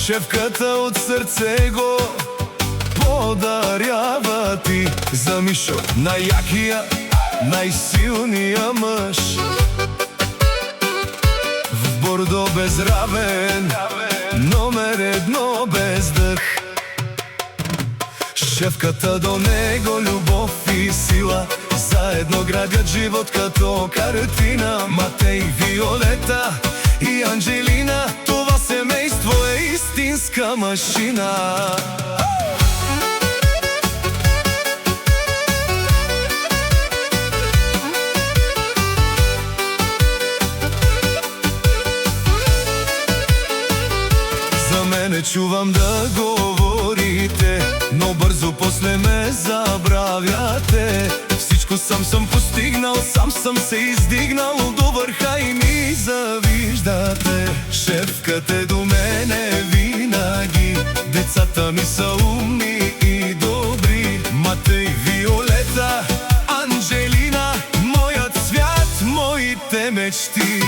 Шефката от сърце го подарява ти за Мишо, най-якия, най-силния мъж. В Бордо безравен, номер едно без дъх. Шефката до него любов и сила, заедно градят живот като картина. Матей, Виолета и Анджелина, това семейство е истинска машина. За мене чувам да говорите, но бързо после ме забравяте. Всичко сам съм постигнал, сам съм се издигнал до върха и ми завиждате. Шефката е до мене винаги, децата ми са умни и добри. Матей, Виолета, Анджелина, моят свят, моите мечти.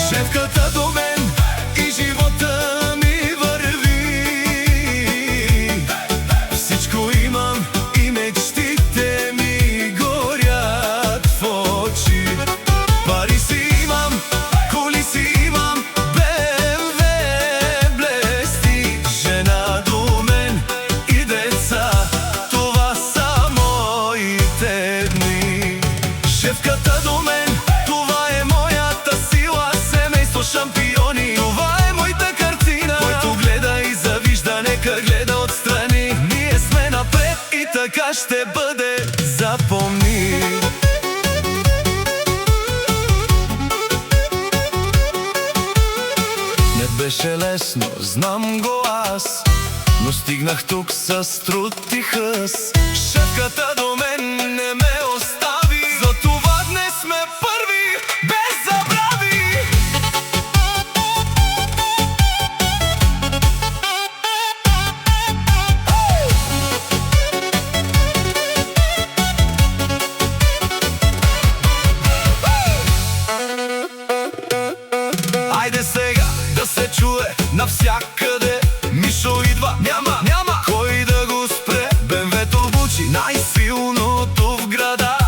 Шефката до мен и живота ми върви. Всичко имам и мечтите ми горят в очи. Пари си имам, коли си имам, БМВ блести. Жена до мен и деца, това са моите дни. Шефката до мен, това е моята сила, семейство шампиони. Това е моята картина, който гледа и завижда, нека гледа отстрани. Ние сме напред и така ще бъде, запомни. Не беше лесно, знам го аз, но стигнах тук с труд и хъс. Шефката до мен не ме остави, затова днес сме първи, без забрави. Айде сега да се чуе навсякъде, Мишо идва, няма кой да го спре. БМВ-то бучи, най-силното в града.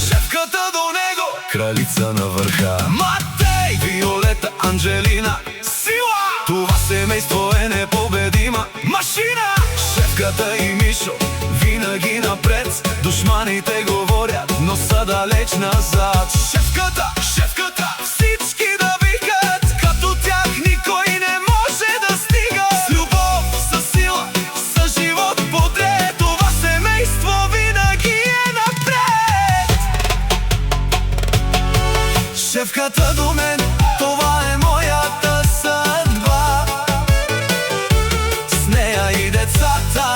Шефката до него, кралица на върха. Матей, Виолета, Анджелина, сила! Това семейство е непобедима машина. Шефката и Мишо винаги напред, душманите говорят, но са далеч назад. Шефката, всички да викат, като тях никой не може да стига. С любов, с сила, с живот подред, това семейство винаги е напред. Шефката до мен, това е моята съдба. С нея и децата,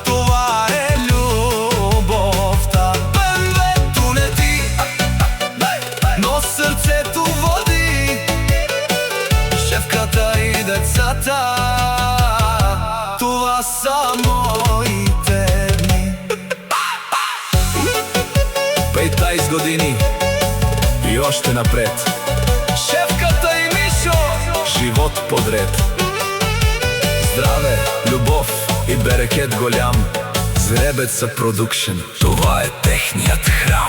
това е любовта. БМВ-то лети, но сърцето води. Шефката и децата, това са моите дни. 15 години и още напред. Шефката и Мишо, живот подред. Здраве, любов и берекет голям. Зребеца Продукшн, това е техният храм.